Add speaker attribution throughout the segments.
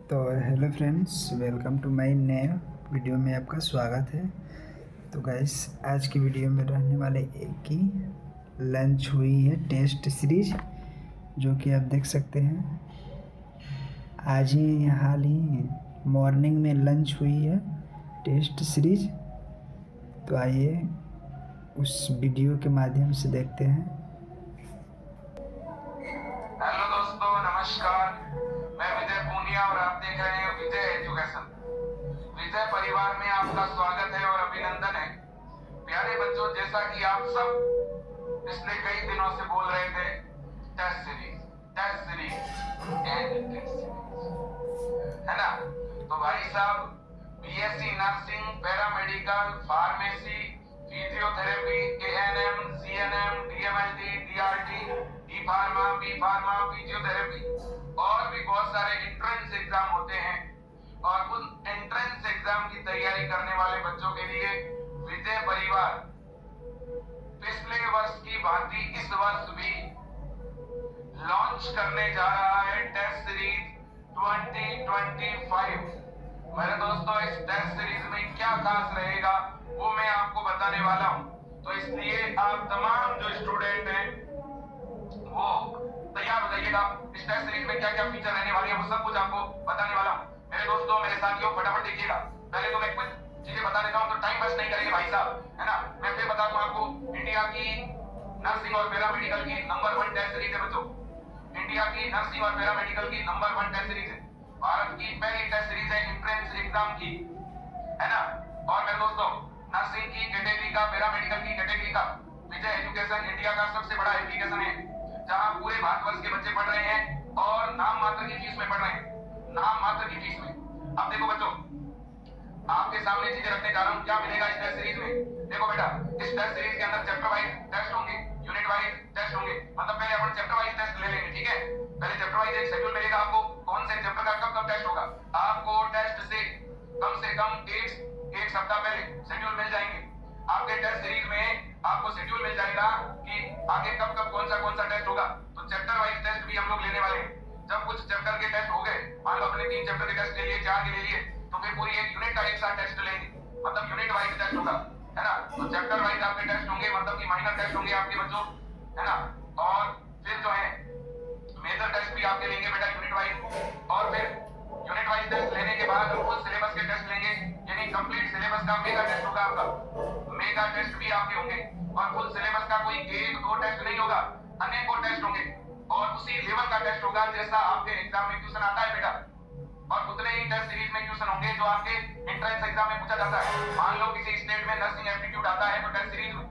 Speaker 1: तो hello friends, welcome to my नए video में आपका स्वागत है। तो गाइस, आज की वीडियो में रहने वाले एक की लंच हुई है टेस्ट सीरीज, जो कि आप देख सकते हैं। आज ही हाल ही मॉर्निंग में लंच हुई है टेस्ट सीरीज। तो आइए उस वीडियो के माध्यम से देखते हैं।
Speaker 2: हेलो दोस्तों, नमस्कार। मैं विजय पूनिया और आप देख रहे हैं विजय एजुकेशन। विजय परिवार में आपका स्वागत है और अभिनंदन है। प्यारे बच्चों, जैसा कि आप सब पिछले कई दिनों से बोल रहे थे, test series and test series, है ना? तो भाई साहब, BSc nursing, paramedical, pharmacy, physiotherapy, ANM, CNM, DMLT, DRT, D pharma, B pharma, physiotherapy और भी बहुत सारे एंट्रेंस एग्जाम होते हैं। और उन एंट्रेंस एग्जाम की तैयारी करने वाले बच्चों के लिए विजय परिवार पिछले वर्ष की भांति इस वर्ष भी लॉन्च करने जा रहा है टेस्ट सीरीज 2025। मेरे दोस्तों, इस टेस्ट सीरीज में क्या खास रहेगा वो मैं आपको बताने वाला हूं। तो इसलिए आप तमाम जो स्टूडेंट हैं वो तैयार हो जाइएगा। इस टेस्ट सीरीज में क्या क्या फीचर रहने वाले हैं वो सब कुछ आपको बताने वाला हूं। मेरे दोस्तों, मेरे साथियों, फटाफट देखिएगा। पहले तो मैं कुछ चीजें बता देता हूं, तो टाइम वेस्ट नहीं करेंगे भाई साहब, है ना? मैं फिर बता दूं आपको, इंडिया की नर्सिंग और पैरामेडिकल की नंबर 1 टेस्ट सीरीज है बच्चों। इंडिया की नर्सिंग और पैरामेडिकल की नंबर 1 टेस्ट सीरीज है। भारत की पहली टेस्ट सीरीज है एंट्रेंस एग्जाम की, है ना? और मेरे दोस्तों, नर्सिंग की कैटेगरी का, पैरामेडिकल की कैटेगरी का विजय एजुकेशन इंडिया का सबसे बड़ा एप्लीकेशन है, जहां पूरे भारतवर्ष के बच्चे पढ़ रहे हैं और नाम मात्र की फीस में पढ़ रहे हैं। नाम मात्र की फीस में। अब देखो बच्चों, आपके सामने चीजें रखने जा रहा हूं, क्या मिलेगा इस टेस्ट सीरीज में। देखो बेटा, इस टेस्ट सीरीज के अंदर चैप्टर वाइज टेस्ट होंगे, यूनिट वाइज टेस्ट होंगे। मतलब पहले अपन चैप्टर वाइज टेस्ट ले लेंगे, ठीक है? पहले चैप्टर वाइज एक शेड्यूल मिलेगा आपको, कौन से चैप्टर का कब कब टेस्ट होगा। आपको टेस्ट से कम एक सप्ताह पहले शेड्यूल मिल जाएंगे। आपके टेस्ट सीरीज में आपको शेड्यूल मिल जाएगा कि आगे कब कब कौन सा टेस्ट होगा। तो चैप्टर वाइज टेस्ट भी हम लोग लेने वाले हैं। जब कुछ चैप्टर के टेस्ट हो गए, मान लो अपने 3 चैप्टर के टेस्ट ले लिए, 4 के ले लिए, तो फिर पूरी एक यूनिट का एक साथ टेस्ट लेंगे। मतलब यूनिट वाइज टेस्ट होगा, है ना? तो चैप्टर वाइज आपके टेस्ट होंगे, मतलब कि माइनर टेस्ट होंगे आपके बच्चों, है ना? और फिर जो है मेजर टेस्ट भी आपके लेंगे बेटा यूनिट वाइज। और फिर यूनिट वाइज टेस्ट लेने के बाद फुल सिलेबस के टेस्ट लेंगे, यानी कंप्लीट सिलेबस का मेगा टेस्ट होगा आपका। मेगा टेस्ट भी आपके होंगे और फुल सिलेबस का कोई 1-2 टेस्ट नहीं होगा, अनेकों टेस्ट होंगे। और उसी लेवल का टेस्ट होगा जैसा आपके एग्जाम में क्वेश्चन आता है बेटा। और उतने ही टेस्ट सीरीज में क्वेश्चन होंगे जो आपके एंट्रेंस एग्जाम में पूछा जाता है। मान लो किसी स्टेट में नर्सिंग एप्टीट्यूड आता है, तो टेस्ट सीरीज में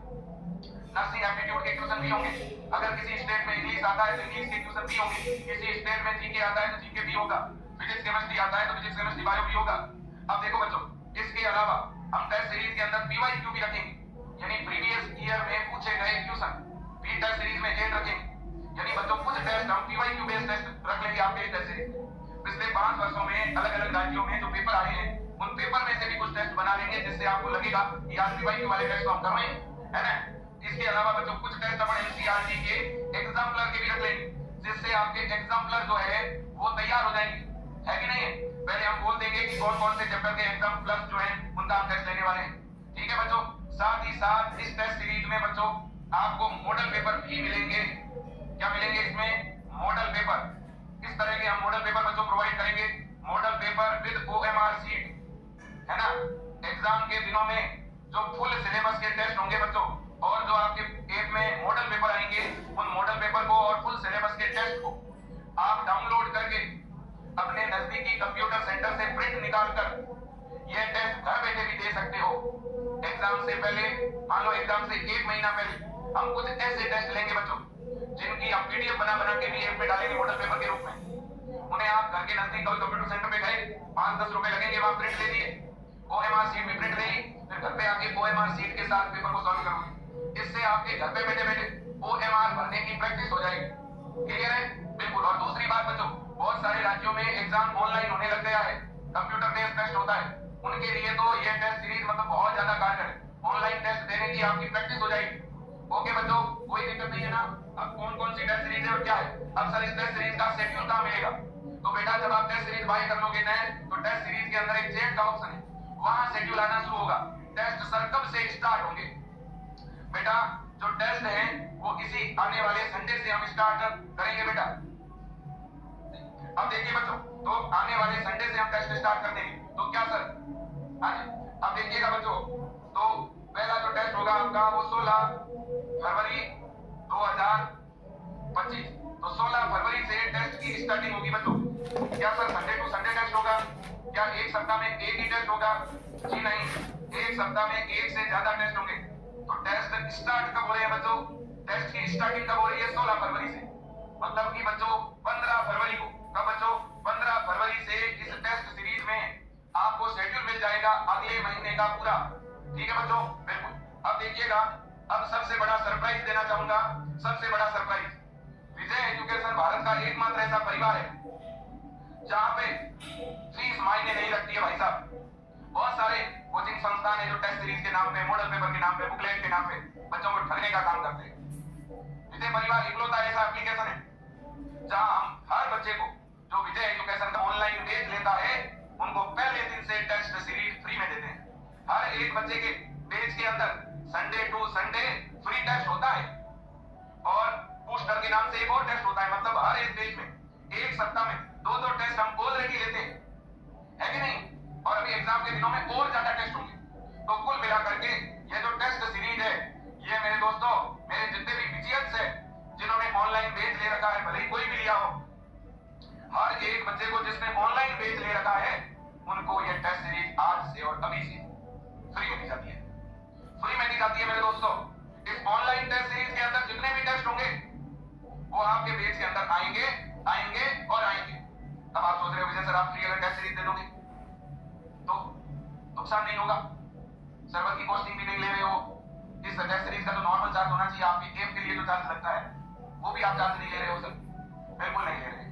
Speaker 2: नर्सिंग एप्टीट्यूड के क्वेश्चन भी होंगे। अगर किसी स्टेट में इंग्लिश आता है तो इंग्लिश के क्वेश्चन भी होंगे। किसी स्टेट में जीके आता है तो जीके भी होगा। फिजिक्स केमिस्ट्री आता है तो फिजिक्स केमिस्ट्री बायो भी होगा। अब देखो बच्चों, इसके अलावा हम टेस्ट सीरीज के अंदर पीवाईक्यू भी रखेंगे, यानी प्रीवियस ईयर में पूछे गए क्वेश्चन भी टेस्ट सीरीज में ऐड रखेंगे। यानी बच्चों, कुछ टेस्ट हम पीवाईक्यू बेस्ड टेस्ट रख लेंगे आपके टेस्ट सीरीज। पिछले 5 वर्षों में अलग अलग राज्यों में जो पेपर आए हैं, उन पेपर में से भी कुछ टेस्ट बना लेंगे, जिससे आपको लगेगा कि यार पीवाईक्यू वाले टेस्ट तो हम कर रहे हैं, है ना? इसके अलावा बच्चों, कुछ टेस्ट अपन एनसीईआरटी के एग्जाम्पलर के भी रख लेंगे, जिससे आपके एग्जाम्पलर जो है वो तैयार हो जाएंगे, है कि नहीं है? पहले हम बोल देंगे कि कौन कौन से चैप्टर के एग्जाम्पलर जो है उनका हम टेस्ट लेने वाले हैं, ठीक है बच्चों? साथ ही साथ इस टेस्ट सीरीज में बच्चों आपको मॉडल पेपर भी मिलेंगे। क्या मिलेंगे इसमें? Model paper. किस तरह के हम मॉडल पेपर बच्चों प्रोवाइड करेंगे? Model paper with OMR sheet, है ना? एग्जाम के दिनों में जो फुल सिलेबस के टेस्ट होंगे बच्चों, और जो आपके ऐप में मॉडल पेपर आएंगे, उन मॉडल पेपर को और फुल सिलेबस के टेस्ट को आप डाउनलोड करके अपने नजदीकी कंप्यूटर सेंटर से प्रिंट निकालकर ये टेस्ट घर बैठे भी दे सकते हो। एग्जाम से पहले, मान लो एग्जाम से 1 महीना पहले हम कुछ ऐसे टेस्ट लेंगे बच्चों, जिनकी हम पीडीएफ बना बना के भी ऐप में डालेंगे मॉडल पेपर के रूप में। उन्हें आप घर के नजदीक कंप्यूटर सेंटर पे गए, 5-10 रुपए लगेंगे, वहां प्रिंट ले लिए, ओएमआर शीट भी प्रिंट ले ली, फिर घर पे आके ओएमआर शीट के साथ पेपर को सॉल्व करोगे। इससे आपके घर पे बैठे बैठे ओएमआर भरने की प्रैक्टिस हो जाएगी। क्लियर है? बिल्कुल। और दूसरी बात बच्चों, बहुत सारे राज्यों में एग्जाम ऑनलाइन होने लग गया है, कंप्यूटर बेस्ड टेस्ट होता है। उनके लिए तो ये टेस्ट सीरीज मतलब बहुत ज्यादा कारगर है। ऑनलाइन टेस्ट देने की आपकी प्रैक्टिस हो जाएगी। ओके बच्चों, कोई दिक्कत नहीं है ना? अब कौन कौन सी टेस्ट सीरीज है और क्या है? अब सर, इस टेस्ट सीरीज का शेड्यूल कहां मिलेगा? तो बेटा जब आप टेस्ट सीरीज बाय कर लोगे ना, तो टेस्ट सीरीज के अंदर एक चैट का ऑप्शन है, वहां शेड्यूल आना शुरू होगा। टेस्ट सर कब से स्टार्ट होंगे? बेटा जो टेस्ट है वो इसी आने वाले संडे से हम स्टार्ट करेंगे बेटा। अब देखिए बच्चों, तो आने वाले संडे से हम टेस्ट स्टार्ट कर देंगे। तो क्या सर? हाँ जी। अब देखिएगा बच्चों, तो पहला जो टेस्ट होगा आपका वो 16 फरवरी 2025। तो 16 फरवरी से टेस्ट की स्टार्टिंग होगी बच्चों। क्या sir Sunday to Sunday test होगा? क्या एक सप्ताह में एक ही टेस्ट होगा? जी नहीं, एक सप्ताह में एक से ज्यादा टेस्ट होंगे। तो टेस्ट स्टार्ट कब हो रहे हैं बच्चों? टेस्ट की स्टार्टिंग कब हो रही है? 16 फरवरी से। मतलब कि बच्चों 15 फरवरी को, कब बच्चों? 15 फरवरी से इस टेस्ट सीरीज में आपको शेड्यूल मिल जाएगा अगले महीने का पूरा। ठीक है बच्चों? बिल्कुल। अब देखिएगा, अब सबसे बड़ा सरप्राइज देना चाहूंगा। सबसे बड़ा सरप्राइज, विजय एजुकेशन भारत का एकमात्र ऐसा परिवार है जहां पे फीस मायने नहीं रखती है भाई साहब। बहुत सारे कोचिंग संस्थान है जो टेस्ट सीरीज के नाम पे, मॉडल पेपर के नाम पे, बुकलेट के नाम पे बच्चों को ठगने का काम करते हैं। विजय परिवार इकलौता ऐसा एप्लीकेशन है जहां हम हर बच्चे को जो विजय एजुकेशन का ऑनलाइन बेच लेता है, उनको पहले दिन से टेस्ट सीरीज फ्री में देते हैं। हर एक बच्चे के बेच के अंदर Sunday to Sunday free test होता है और बूस्टर के नाम से एक और टेस्ट होता है। मतलब हर एक बेच में एक सप्ताह में 2-2 टेस्ट हम ऑलरेडी लेते हैं, है कि नहीं? और अभी एग्जाम के दिनों में और ज्यादा टेस्ट होंगे। तो कुल मिलाकर के ये जो टेस्ट सीरीज है, ये मेरे दोस्तों, मेरे जितने भी विजियर्स है जिन्होंने ऑनलाइन बेच ले रखा है, भले ही कोई भी लिया हो, हर एक बच्चे को जिसने ऑनलाइन बेच ले रखा है, उनको ये टेस्ट सीरीज आज से और अभी से फ्री में दी जाती है। फ्री में दी जाती है मेरे दोस्तों। इस ऑनलाइन टेस्ट सीरीज के अंदर जितने भी टेस्ट होंगे वो आपके बेच के अंदर आएंगे आएंगे और आएंगे। अब आप सोच रहे हो विजय सर आप फ्री अगर टेस्ट सीरीज दे दोगे तो नुकसान नहीं होगा, सर्वर की कॉस्टिंग भी नहीं ले रहे हो, इस टेस्ट सीरीज का जो नॉर्मल चार्ज होना चाहिए आपकी ऐप के लिए जो चार्ज लगता है वो भी आप चार्ज नहीं ले रहे हो सर? बिल्कुल नहीं ले रहे।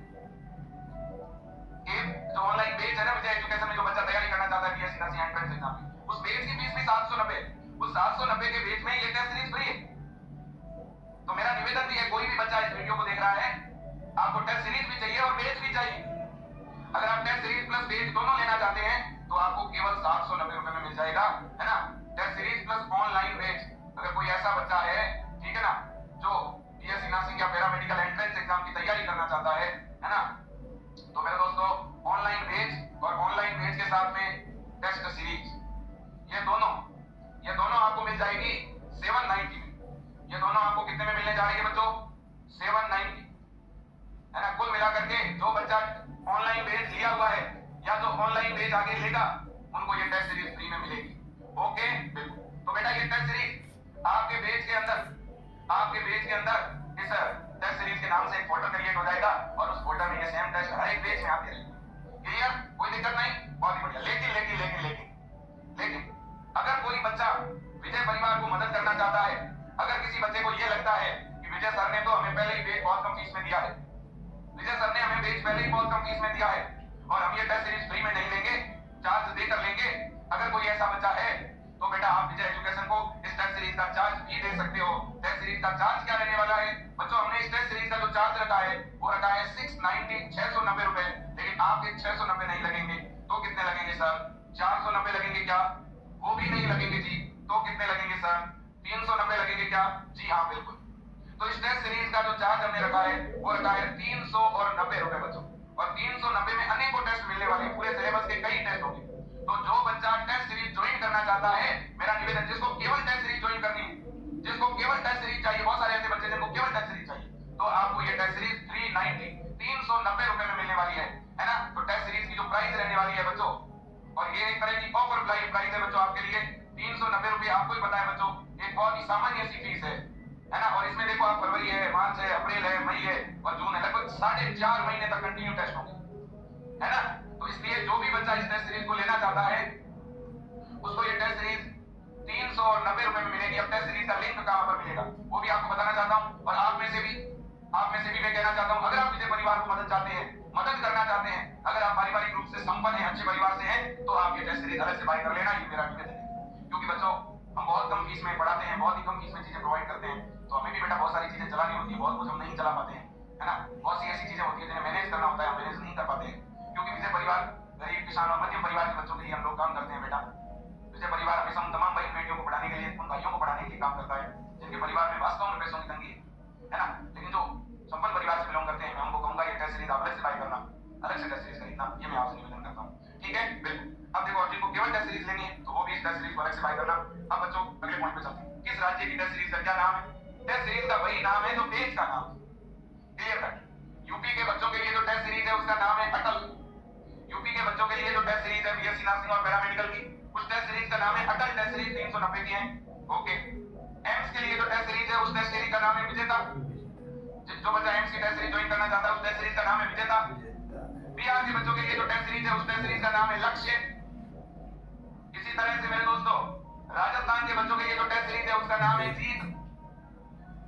Speaker 2: ऐप जो ऑनलाइन बेच है ना विजय एजुकेशन में, जो बच्चा तैयारी करना चाहता है बीएससी नर्सिंग एंट्रेंस एग्जाम की, उस बेच की फीस भी 790। उस 790 के बेच में ये टेस्ट सीरीज फ्री है। तो मेरा निवेदन भी है, कोई भी बच्चा इस वीडियो को देख रहा है, आपको टेस्ट सीरीज भी चाहिए और बेच भी चाहिए। अगर आप टेस्ट सीरीज प्लस बेच दोनों लेना चाहते हैं तो आपको केवल 790 रुपए में मिल जाएगा, है ना? टेस्ट सीरीज प्लस ऑनलाइन बेच। अगर कोई ऐसा बच्चा है, ठीक है ना, जो बीएससी नर्सिंग या पैरामेडिकल एंट्रेंस एग्जाम की तैयारी करना चाहता है ना, तो मेरे दोस्तों ऑनलाइन बेच और ऑनलाइन बेच के साथ में टेस्ट सीरीज, ये दोनों आपको मिल जाएगी 790 में। ये दोनों आपको कितने में मिलने जा रही है बच्चों? 790, है ना? कुल मिलाकर के जो बच्चा ऑनलाइन बेच लिया हुआ है या जो ऑनलाइन बेच आगे लेगा, उनको ये टेस्ट सीरीज फ्री में मिलेगी। ओके, बिल्कुल। तो बेटा ये टेस्ट सीरीज आपके बेच के अंदर इस टेस्ट सीरीज के नाम से एक फोल्डर क्रिएट हो जाएगा और उस फोल्डर में ये सेम टेस्ट हर एक बेच में आते रहेंगे। क्लियर? कोई दिक्कत नहीं? बहुत ही बढ़िया। लेकिन अगर कोई बच्चा विजय परिवार को मदद करना चाहता है, अगर किसी बच्चे को ये लगता है कि विजय सर ने तो हमें पहले ही बेच बहुत कम फीस में दिया है, विजय सर ने हमें बेच पहले ही बहुत कम फीस में दिया है और हम ये टेस्ट सीरीज फ्री में नहीं लेंगे, चार्ज देकर लेंगे, अगर कोई ऐसा बच्चा है तो बेटा आप विजय एजुकेशन को इस टेस्ट सीरीज का चार्ज भी दे सकते हो। टेस्ट सीरीज का चार्ज क्या रहने वाला है बच्चों? हमने इस टेस्ट सीरीज का जो चार्ज रखा है वो रखा है 690 रुपए। लेकिन आपके 690 नहीं लगेंगे तो कितने लगेंगे सर? 490 लगेंगे क्या? वो भी नहीं लगेंगे जी। तो कितने लगेंगे सर? 390 लगेंगे क्या? जी हाँ, बिल्कुल। तो इस टेस्ट सीरीज का जो चार्ज हमने रखा है वो रखा है 390 रुपए बच्चों। और 390 में अनेकों टेस्ट मिलने वाले हैं, पूरे सिलेबस के कई टेस्ट होंगे। तो जो बच्चा टेस्ट सीरीज ज्वाइन करना चाहता है, मेरा निवेदन, जिसको केवल टेस्ट सीरीज ज्वाइन करनी है, जिसको केवल टेस्ट सीरीज चाहिए, बहुत सारे ऐसे बच्चे जिनको केवल टेस्ट सीरीज चाहिए, तो आपको ये टेस्ट सीरीज 390 रुपए में मिलने वाली है ना? तो टेस्ट सीरीज की जो प्राइस रहने वाली है बच्चों, और ये एक तरह की ऑफर प्राइस है बच्चों आपके लिए, 390 रुपए। आपको ही पता है बच्चों, एक बहुत ही सामान्य सी फीस है ना? और इसमें देखो आप फरवरी है, मार्च है, अप्रैल है, मई है और जून है, लगभग 4.5 महीने तक कंटिन्यू टेस्ट होंगे, है ना? तो इसलिए जो भी बच्चा इस टेस्ट सीरीज को लेना चाहता है उसको ये टेस्ट सीरीज 390 रुपए में मिलेगी। अब टेस्ट सीरीज का लिंक कहां पर मिलेगा वो भी आपको बताना चाहता हूं। और आप में से भी मैं कहना चाहता हूं, अगर आप विजय परिवार को मदद करना चाहते हैं, अगर आप पारिवारिक रूप से संपन्न हैं, अच्छे परिवार से हैं, तो आप ये टेस्ट सीरीज अलग से बाय कर लेना, ये मेरा निवेदन है। क्योंकि बच्चों हम बहुत कम फीस में पढ़ाते हैं, बहुत ही कम फीस में चीजें प्रोवाइड करते हैं, तो हमें भी बेटा बहुत सारी चीजें चलानी होती है, बहुत कुछ हम नहीं चला पाते हैं, है ना। बहुत सी ऐसी चीजें होती है जिन्हें मैनेज करना होता है, हम मैनेज नहीं कर पाते हैं, क्योंकि विजय परिवार गरीब किसान और मध्यम परिवार के बच्चों के लिए हम लोग काम करते हैं बेटा। विजय परिवार हमेशा उन तमाम बहन बेटियों को पढ़ाने के लिए, उन भाइयों को पढ़ाने के लिए काम करता है जिनके परिवार में वास्तव में पैसों की तंगी है ना। लेकिन जो संपन्न परिवार से बिलोंग करते हैं, मैं उनको कहूंगा ये टेस्ट सीरीज आप अलग से बाय करना, अलग से टेस्ट सीरीज खरीदना, ये मैं आपसे निवेदन करता हूँ, ठीक है। बिल्कुल। अब देखो, जिनको केवल टेस्ट सीरीज लेनी है तो वो भी इस टेस्ट सीरीज को अलग से बाय करना। अब बच्चों अगले पॉइंट पे चलते हैं। किस राज्य की टेस्ट सीरीज का क्या नाम है? टेस्ट सीरीज का वही नाम है जो पेज का नाम है। Clear cut. यूपी के बच्चों के लिए जो टेस्ट सीरीज है उसका नाम है अटल। यूपी के बच्चों के लिए जो टेस्ट सीरीज है बीएससी नर्सिंग और पैरामेडिकल की, उस टेस्ट सीरीज का नाम है अटल टेस्ट सीरीज 390 की है। ओके। एम्स के लिए जो टेस्ट सीरीज है उस टेस्ट सीरीज का नाम है विजेता। जो बच्चा एम्स की टेस्ट सीरीज ज्वाइन करना चाहता है उस टेस्ट सीरीज का नाम है विजेता। बिहार के बच्चों के लिए जो टेस्ट सीरीज है उस टेस्ट सीरीज का नाम है लक्ष्य। इसी तरह से मेरे दोस्तों, राजस्थान के बच्चों के लिए जो टेस्ट सीरीज है उसका नाम है जीत,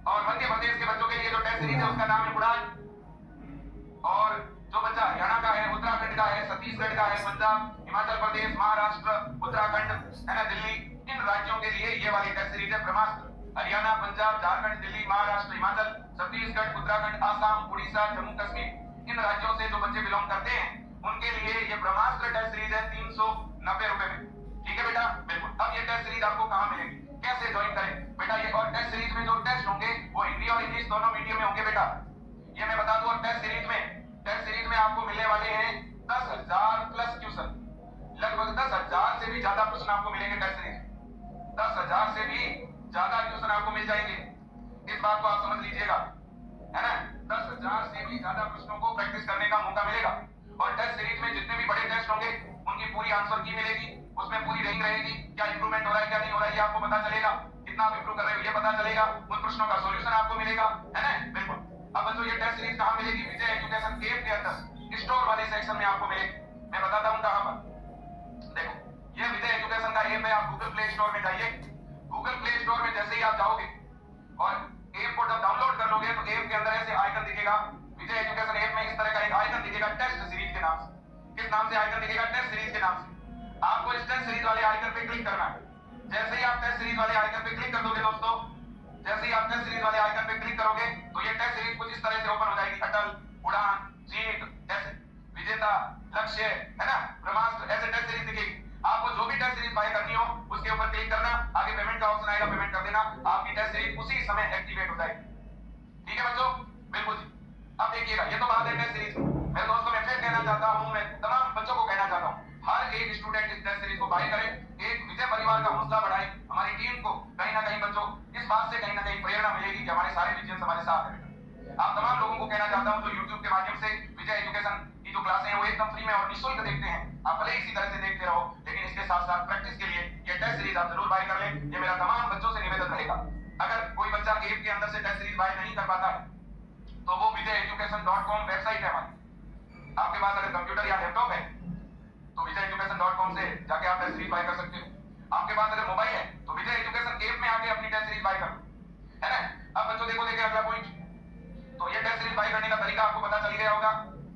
Speaker 2: और मध्य प्रदेश के बच्चों के लिए जो टेस्ट सीरीज है उसका नाम है उड़ान, और जो बच्चा हरियाणा का है, उत्तराखंड का है, छत्तीसगढ़ का है, पंजाब, हिमाचल प्रदेश, महाराष्ट्र, उत्तराखंड है ना, दिल्ली, इन राज्यों के लिए ये वाली टेस्ट सीरीज है ब्रह्मास्त्र। हरियाणा, पंजाब, झारखंड, दिल्ली, महाराष्ट्र, हिमाचल, छत्तीसगढ़, उत्तराखंड, आसाम, उड़ीसा, जम्मू कश्मीर, इन राज्यों से जो बच्चे बिलोंग करते हैं उनके लिए ये ब्रह्मास्त्र टेस्ट सीरीज है 390 रुपए में, ठीक है बेटा। बिल्कुल। अब ये टेस्ट सीरीज आपको कहां मिलेगी, कैसे ज्वाइन करें बेटा? ये और टेस्ट सीरीज में जो टेस्ट होंगे वो हिंदी और इंग्लिश दोनों मीडियम में होंगे बेटा, ये मैं बता दूं। और टेस्ट सीरीज में आपको मिलने वाले हैं 10,000 प्लस क्वेश्चन, लगभग 10,000 से भी ज्यादा प्रश्न आपको मिलेंगे टेस्ट सीरीज, 10,000 से भी ज्यादा क्वेश्चन आपको मिल जाएंगे। इस बात को आप समझ लीजिएगा, है ना। 10,000 से भी ज्यादा प्रश्नों को प्रैक्टिस करने का मौका मिलेगा। और टेस्ट सीरीज में जितने भी बड़े टेस्ट होंगे उनकी पूरी आंसर की मिलेगी, उसमें पूरी रैंक रहेगी, क्या इंप्रूवमेंट हो रहा है क्या नहीं हो रहा है ये आपको पता चलेगा, कितना आप इंप्रूव कर रहे हो ये पता चलेगा, उन प्रश्नों का सॉल्यूशन आपको मिलेगा, है ना। बिल्कुल। अब बच्चों ये टेस्ट सीरीज कहां मिलेगी? विजय एजुकेशन ऐप के अंदर स्टोर वाले सेक्शन में आपको मिलेगी। मैं बताता हूं कहां पर। देखो, ये विजय एजुकेशन का ऐप है, आप गूगल प्ले स्टोर में जाइए। गूगल प्ले स्टोर में जैसे ही आप जाओगे और ऐप को जब डाउनलोड कर लोगे तो ऐप के अंदर ऐसे आइकन दिखेगा। विजय एजुकेशन ऐप में इस तरह का एक आइकन दिखेगा टेस्ट सीरीज के नाम से। किस नाम से आइकन दिखेगा? टेस्ट सीरीज के नाम से। आपको इस टेस्ट सीरीज वाले आइकन पे क्लिक करना है। जैसे ही आप टेस्ट सीरीज वाले आइकन पे क्लिक कर दोगे दोस्तों, जैसे ही आप टेस्ट सीरीज वाले आइकन पे क्लिक करोगे तो ये टेस्ट सीरीज कुछ इस तरह से ओपन हो जाएगी। अटल, उड़ान, जीत, ऐसे विजेता, लक्ष्य, है ना, ब्रह्मास्त्र, ऐसे टेस्ट सीरीज दिखेगी। आपको जो भी टेस्ट सीरीज बाय करनी हो उसके ऊपर क्लिक करना, आगे पेमेंट का ऑप्शन आएगा, पेमेंट कर देना, आपकी टेस्ट सीरीज उसी समय एक्टिवेट हो जाएगी, ठीक है बच्चों। बिल्कुल जी। अब देखिएगा, ये तो बात है टेस्ट सीरीज। मेरे दोस्तों, मैं फिर कहना चाहता हूं, मैं तमाम बच्चों को कहना चाहता हूं, हर एक स्टूडेंट इस टेस्ट सीरीज को बाय करे, एक विजय परिवार का हौसला बढ़ाए। हमारी टीम को कहीं ना कहीं बच्चों इस बात से कहीं ना कहीं प्रेरणा मिलेगी कि हमारे सारे विजय हमारे साथ है। आप तमाम लोगों को कहना चाहता हूं जो YouTube के माध्यम से विजय एजुकेशन की जो क्लासें हैं वो एकदम फ्री में और निःशुल्क देखते हैं, आप भले इसी तरह से देखते रहो, लेकिन इसके साथ साथ प्रैक्टिस के लिए ये टेस्ट सीरीज आप जरूर बाय कर लें। ये मेरा तमाम बच्चों से निवेदन रहेगा। अगर कोई बच्चा ऐप के अंदर से टेस्ट सीरीज बाय नहीं कर पाता है तो वो vijayeducation.com वेबसाइट है हमारी। आपके पास अगर कंप्यूटर या लैपटॉप है तो vijayeducation.com से जाके आप टेस्ट सीरीज बाय कर सकते हो। आपके पास अगर मोबाइल है तो विजय एजुकेशन ऐप में आके अपनी टेस्ट सीरीज बाय कर लो, है ना। अब बच्चों देखो, देखिए अगला पॉइंट। तो ये टेस्ट सीरीज बाय करने का तरीका आपको पता चल गया होगा।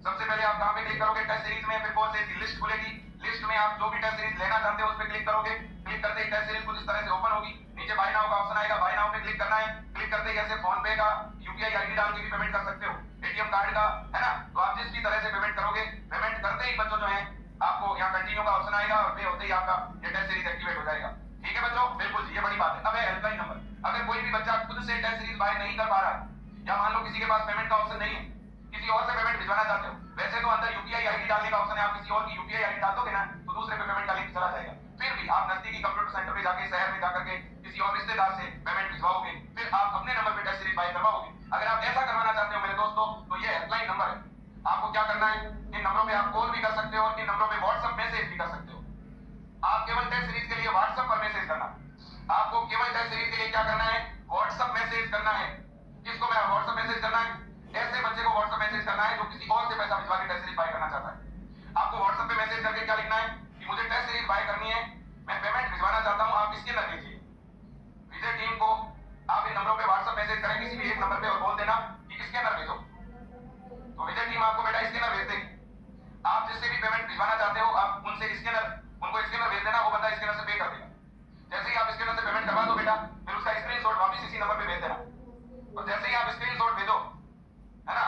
Speaker 2: सबसे पहले आप कहां पे क्लिक करोगे? टेस्ट सीरीज में। फिर कोर्स की लिस्ट खुलेगी, लिस्ट में आप जो भी टेस्ट सीरीज लेना चाहते हो उस पे क्लिक करोगे। क्लिक करते ही टेस्ट सीरीज कुछ इस तरह से ओपन होगी। नीचे बाय नाउ का ऑप्शन आएगा, बाय नाउ पे क्लिक करना है। क्लिक करते ही ऐसे फोन पे का यूपीआई आईडी डाल के भी पेमेंट कर सकते हो, एटीएम कार्ड का, है ना। तो आप जिस भी तरह से पेमेंट करोगे, पेमेंट करते ही बच्चों जो है आपको यहाँ कंटिन्यू का ऑप्शन आएगा और पे होते ही आपका ये टेस्ट सीरीज एक्टिवेट हो जाएगा, ठीक है बच्चों। बिल्कुल, ये बड़ी बात है। अब है हेल्पलाइन नंबर। अगर कोई भी बच्चा खुद से टेस्ट सीरीज बाय नहीं कर पा रहा है या मान लो किसी के पास पेमेंट का ऑप्शन नहीं है, किसी और से पेमेंट भिजवाना चाहते हो, वैसे तो अंदर यूपीआई आईडी डालने का ऑप्शन है, आप किसी और की यूपीआई आईडी डाल दोगे ना तो दूसरे पे पेमेंट का लिंक चला जाएगा। फिर भी आप नजदीकी कंप्यूटर सेंटर पे जाके, शहर में जाकर के किसी और रिश्तेदार से पेमेंट भिजवाओगे, फिर आप अपने नंबर पे टेस्ट सीरीज बाय करवाओगे। अगर आप ऐसा करवाना चाहते हो मेरे दोस्तों तो ये हेल्पलाइन नंबर है। आपको क्या करना है, इन नंबरों पे आप कॉल भी कर सकते हो और इन नंबरों पे व्हाट्सएप मैसेज भी कर सकते हो। आप केवल टेस्ट सीरीज के लिए व्हाट्सएप पर मैसेज करना, आपको केवल टेस्ट सीरीज के लिए क्या करना है, व्हाट्सएप मैसेज करना है। किसको मैं व्हाट्सएप मैसेज करना है? ऐसे बच्चे को व्हाट्सएप मैसेज करना है जो किसी और से पैसा भिजवा के टेस्ट सीरीज बाय करना चाहता है। आपको व्हाट्सएप पे मैसेज करके क्या लिखना है कि मुझे टेस्ट सीरीज बाय करनी है, मैं पेमेंट भिजवाना चाहता हूं, आप इसके नंबर लीजिए। विजय टीम को आप इन नंबरों पे व्हाट्सएप मैसेज करें किसी भी एक नंबर पे और बोल देना कि स्कैनर भेजो, तो विजय टीम आपको बेटा स्कैनर भेज देगी। आप जिससे भी पेमेंट भिजवाना चाहते हो आप उनसे उनको स्कैनर भेज देना, वो बंदा स्कैनर से पे कर देगा। जैसे ही आप स्कैनर से पेमेंट करवा दो बेटा, फिर उसका स्क्रीनशॉट वापस इसी नंबर पे भेज देना, और जैसे ही आप स्क्रीनशॉट भेजो, है ना,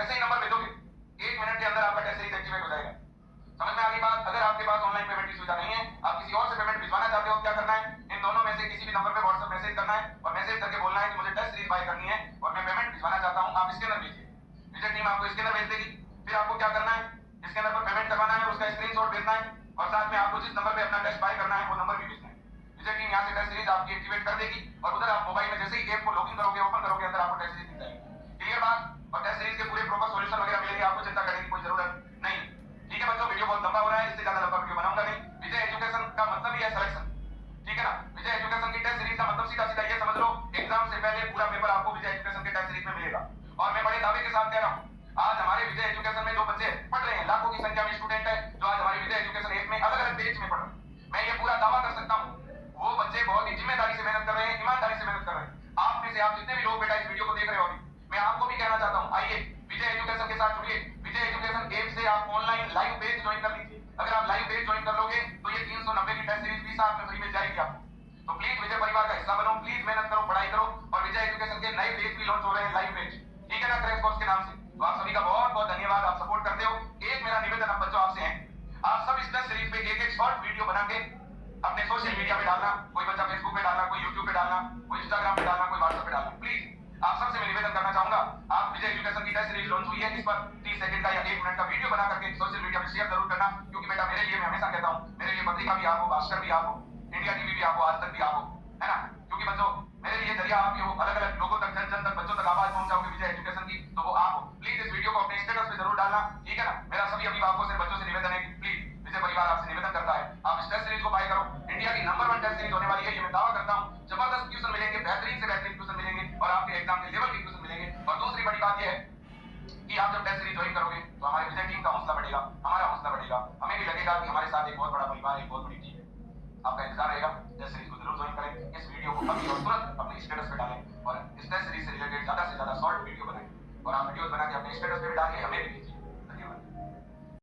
Speaker 2: जैसे ही नंबर भेजोगे 1 मिनट के अंदर आपका टेस्ट सीरीज एक्टिवेट हो जाएगा। समझ में आ गई बात? अगर आपके पास ऑनलाइन पेमेंट की सुविधा नहीं है, आप किसी और से पेमेंट भिजवाना चाहते हो, क्या करना है, इन दोनों में से किसी भी नंबर पे व्हाट्सएप मैसेज करना है और मैसेज करके बोलना है कि मुझे टेस्ट सीरीज बाय करनी है और मैं पेमेंट भिजवाना चाहता हूं, आप स्कैनर भेजिए। विजय टीम आपको स्कैनर भेज देगी। फिर आपको क्या करना है, स्कैनर पर पेमेंट करवाना है और उसका स्क्रीनशॉट भेजना है और साथ में आपको जिस नंबर पे अपना टेस्ट बाय करना है वो नंबर भी भेजना है। विजय टीम यहां से टेस्ट सीरीज आपकी एक्टिवेट कर देगी और उधर आप मोबाइल में जैसे ही ऐप को लॉगिन करोगे, ओपन करोगे, अंदर आपको टेस्ट सीरीज दिख जाएगी। क्लियर बात? और टेस्ट सीरीज के पूरे प्रॉपर सॉल्यूशन वगैरह मिलेंगे, आपको चिंता करने की कोई जरूरत नहीं। ठीक है बच्चों, वीडियो बहुत लंबा हो रहा है, इससे ज्यादा लंबा वीडियो बनाऊंगा नहीं। विजय एजुकेशन का मतलब ही है सिलेक्शन, ठीक है ना। विजय एजुकेशन की टेस्ट सीरीज का मतलब सीधा सीधा ये समझ लो, एग्जाम से पहले पूरा पेपर आपको विजय एजुकेशन के टेस्ट सीरीज में मिलेगा। और मैं बड़े दावे के साथ कह रहा हूं, आज हमारे विजय एजुकेशन में जो बच्चे पढ़ रहे हैं, लाखों की संख्या में स्टूडेंट है जो आज हमारे विजय एजुकेशन ऐप में अलग अलग पेज में पढ़ रहे हैं, मैं ये पूरा दावा कर सकता हूं, वो बच्चे बहुत ही जिम्मेदारी से मेहनत कर रहे हैं, ईमानदारी से मेहनत कर रहे हैं। आप में से आप जितने भी लोग बेटा इस वीडियो को देख रहे हो, मैं आपको भी कहना चाहता हूं, आइए विजय एजुकेशन के साथ जुड़िए। विजय एजुकेशन ऐप से आप ऑनलाइन लाइव बैच ज्वाइन कर लीजिए। अगर आप लाइव बैच ज्वाइन कर लोगे तो ये 390 की टेस्ट सीरीज भी साथ में फ्री मिल जाएगी आपको। तो प्लीज विजय परिवार का हिस्सा बनो, प्लीज मेहनत करो, पढ़ाई करो। और विजय एजुकेशन के नए बैच भी लॉन्च हो रहे हैं, लाइव बैच, ठीक है ना, क्रैश कोर्स के नाम से। तो आप सभी का बहुत बहुत धन्यवाद, आप सपोर्ट करते हो। एक मेरा निवेदन अब बच्चों आपसे है, आप सब इस टेस्ट सीरीज पे एक शॉर्ट वीडियो बना के अपने सोशल मीडिया पे डालना। कोई बच्चा फेसबुक पे डालना, कोई यूट्यूब पे डालना, कोई इंस्टाग्राम पे डालना, कोई व्हाट्सएप पे डालना। प्लीज आप सबसे मैं निवेदन करना चाहूंगा, आप विजय एजुकेशन की टेस्ट सीरीज लॉन्च हुई है, इस पर 30 सेकंड का या 1 मिनट का वीडियो बना करके सोशल मीडिया पे शेयर जरूर करना। क्योंकि बेटा मेरे लिए, मैं हमेशा कहता हूं, मेरे लिए पत्रिका भी आप हो, भास्कर भी आप हो, इंडिया टीवी भी आप हो, आज तक भी आप हो, है ना। क्योंकि बच्चों मेरे लिए जरिया आप ही हो, अलग अलग लोगों तक, जन जन तक, बच्चों तक आवाज पहुंचाओगे विजय एजुकेशन की, तो वो आप हो। प्लीज इस वीडियो को अपने स्टेटस पे जरूर डालना, ठीक है ना। मेरा सभी अभिभावकों से, बच्चों से निवेदन है कि प्लीज विजय परिवार आपसे निवेदन करता है, आप इस टेस्ट सीरीज को बाय करो। इंडिया की नंबर 1 टेस्ट सीरीज होने वाली है, ये मैं दावा करता हूं। जबरदस्त ट्यूशन मिलेंगे, बेहतरीन से बेहतरीन ट्यूशन मिलेंगे और आपके एग्जाम के लेवल के ट्यूशन मिलेंगे। और दूसरी बड़ी बात यह है कि आप जब टेस्ट सीरीज ज्वाइन करोगे तो हमारे विजय टीम का हौसला बढ़ेगा, हमारा हौसला बढ़ेगा, हमें भी लगेगा कि हमारे साथ एक बहुत बड़ा परिवार, एक बहुत बड़ी टीम है। आपका इंतजार रहेगा, टेस्ट सीरीज को जरूर ज्वाइन करें। इस वीडियो को अभी और तुरंत अपने स्टेटस पे डालें और इस टेस्ट सीरीज से रिलेटेड ज्यादा से ज्यादा शॉर्ट वीडियो बनाएं और आप वीडियो बना के अपने स्टेटस पे भी डालिए, हमें भी